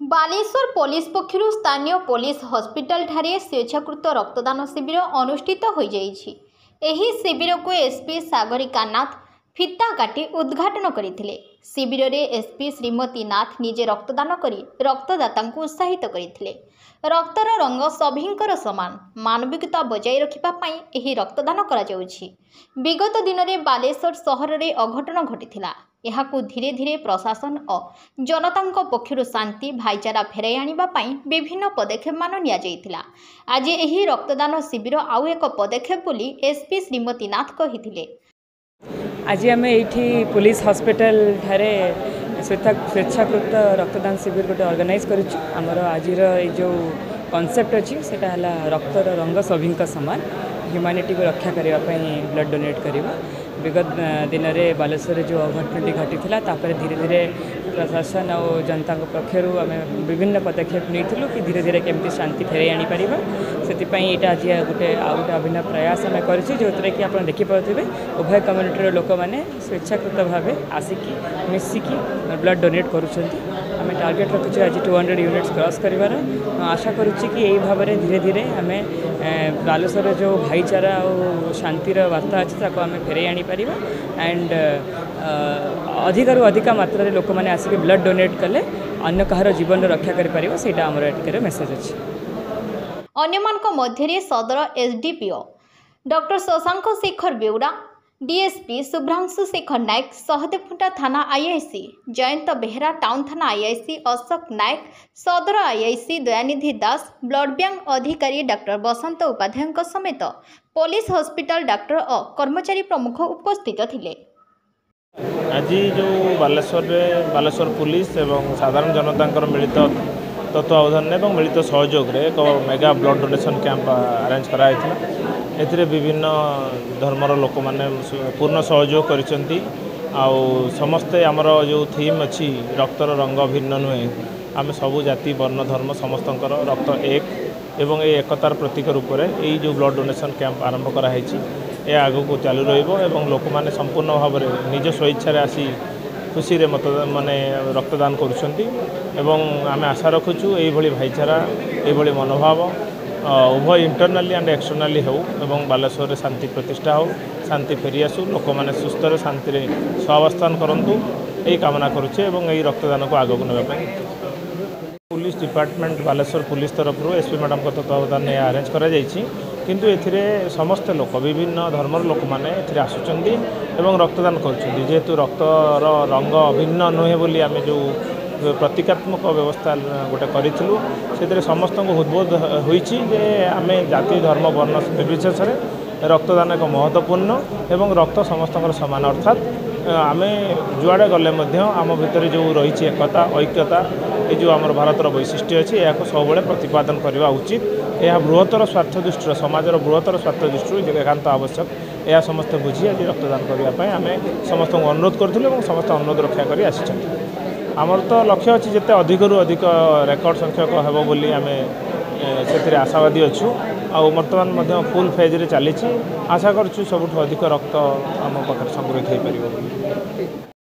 Baleshwar police पक्षरु स्थानीय police hospital ठारे स्वेच्छाकृत रक्तदान शिविर अनुष्ठित हो जाइछि। एही शिविर को एसपी सागरिका नाथ फिता काटी उद्घाटन करथिले। शिविर रे एसपी श्रीमती नाथ निजे रक्तदान करी रक्तदाता को उत्साहित करथिले। रक्तर रंग सभिंकर समान मानविकता बजाय रखिबा पई एही रक्तदान करा जाउछि। विगत दिन में बालेश्वर सहर रे अघटन घटिथिला। एहाकु धीरे धीरे प्रशासन और जनता पक्षरु शांति भाईचारा फेराई आनिबा पई विभिन्न पदक्षेप मान निया जाइथिला। आज एही रक्तदान शिविर आउ एक पदक्षेप बोली एसपी श्रीमती नाथ कहिथिले। आज आम ये पुलिस हॉस्पिटल ठारे स्वेच्छाकृत रक्तदान शिविर गोटे ऑर्गेनाइज कर आज जो कॉन्सेप्ट अच्छी से रक्तर रंग सभी समान ह्यूमैनिटी को रक्षा करने ब्लड डोनेट करवा। विगत दिन में बालेश्वर जो अघटन घटी धीरे धीरे प्रशासन और जनता पक्षर आम विभिन्न पदक्षेप नहीं कि धीरे धीरे केमती शांति फेरई आनी पार से आज गोटे अभिनव प्रयास आम कर कि आप देखिपे उभय कम्युनिटी लोक मैंने स्वेच्छाकृत भाव आसिकी मिसिकी ब्लड डोनेट करें। टार्गेट रखुचे आज 200 यूनिट्स क्रॉस कर आशा करुच्ची कि यही भाव में धीरे धीरे आम बालेश्वर जो भाईचारा और शांतिर वार्ता अच्छी आम फेरई आनी पार एंड अधिकरू अधिक मात्रा लोक मैंने आसिक ब्लड डोनेट कले अन्य कहार जीवन रक्षा कर मेसेज अच्छी। अन्यमानक मध्य Sadar SDPO doctor Shashank Shekhar Beura, DSP Subhranshu Shekhar Nayak, Sahadevkhunta थाना आईआईसी जयंत बेहरा, टाउन थाना IIC Ashok Nayak, Sadar IIC Dayanidhi Das, blood bank अधिकारी डॉक्टर बसंत उपाध्याय समेत पुलिस हॉस्पिटल डॉक्टर और कर्मचारी प्रमुख उपस्थित थिले। आज जो बालेश्वर पुलिस एवं साधारण जनता मिलित तत्वावधान एवं मिलित सहयोग एक mega blood donation camp arrange कराई एथिरे विभिन्न धर्मर लोक मैंने पूर्ण सहयोग करिसेंती। आउ समस्ते आमर जो थीम अच्छी रक्तर रंग भिन्न नुहे आम सबू जाति वर्ण धर्म समस्तंकर रक्त एक एवं ये एकतार प्रतीक रूप में यही जो ब्लड डोनेशन कैंप आरंभ कराई यह आगू चालू रहिबो। लोक मैंने संपूर्ण भाव में निज स्वेच्छा आसी खुशी रे मतदान माने रक्तदान करुछंती एवं आम आशा रखुचु यही भाईचारा यही मनोभाव उभय इंटरनाली एंड एक्सटर्नाली हो एवं बालेश्वर शांति प्रतिष्ठा हो, शांति फेरी आसू, लोक मैंने सुस्थ शांति स्वावस्थान करंतु यही कामना करुचे एवं यही रक्तदान को आगक नापी पुलिस डिपार्टमेंट बालेश्वर पुलिस तरफ एसपी मैडम को तत्वावधान अरेंज करा जायछि। किंतु एथिरे समस्त लोक विभिन्न धर्मर लोक मैंने आसुचंदी एवं रक्तदान करुछंदी। जेहेतु रक्तर रंग भिन्न नुहे बोली आमे जो प्रतीकात्मक व्यवस्था गोटे करूँ से समस्त को उद्बोध होती आम जाति धर्म वर्ण निर्विशेष रक्तदान एक महत्वपूर्ण एवं रक्त समस्त समान अर्थात आम जुआड़े गले आम भितर जो रही एकता ऐक्यता ये जो आम भारतर वैशिष्ट्य अच्छी या सब प्रतिपादन करने उचित। यह बृहत्तर स्वार्थ दृष्टि समाजर बृहत्तर स्वार्थ दृष्टि एकांत आवश्यक यह समस्ते बुझी आज रक्तदान करने आम समस्त अनुरोध करूँ समस्त अनुरोध रक्षा कर आसी। आमर तो लक्ष्य अच्छी जिते अधिकरू अधिक रेकर्ड संख्यक हेब बोली आम से आशावादी अच्छू वर्तमान फुल फेज चली आशा करूँ सबुठ अधिक रक्त आम पाखे संग्रहित हो पार।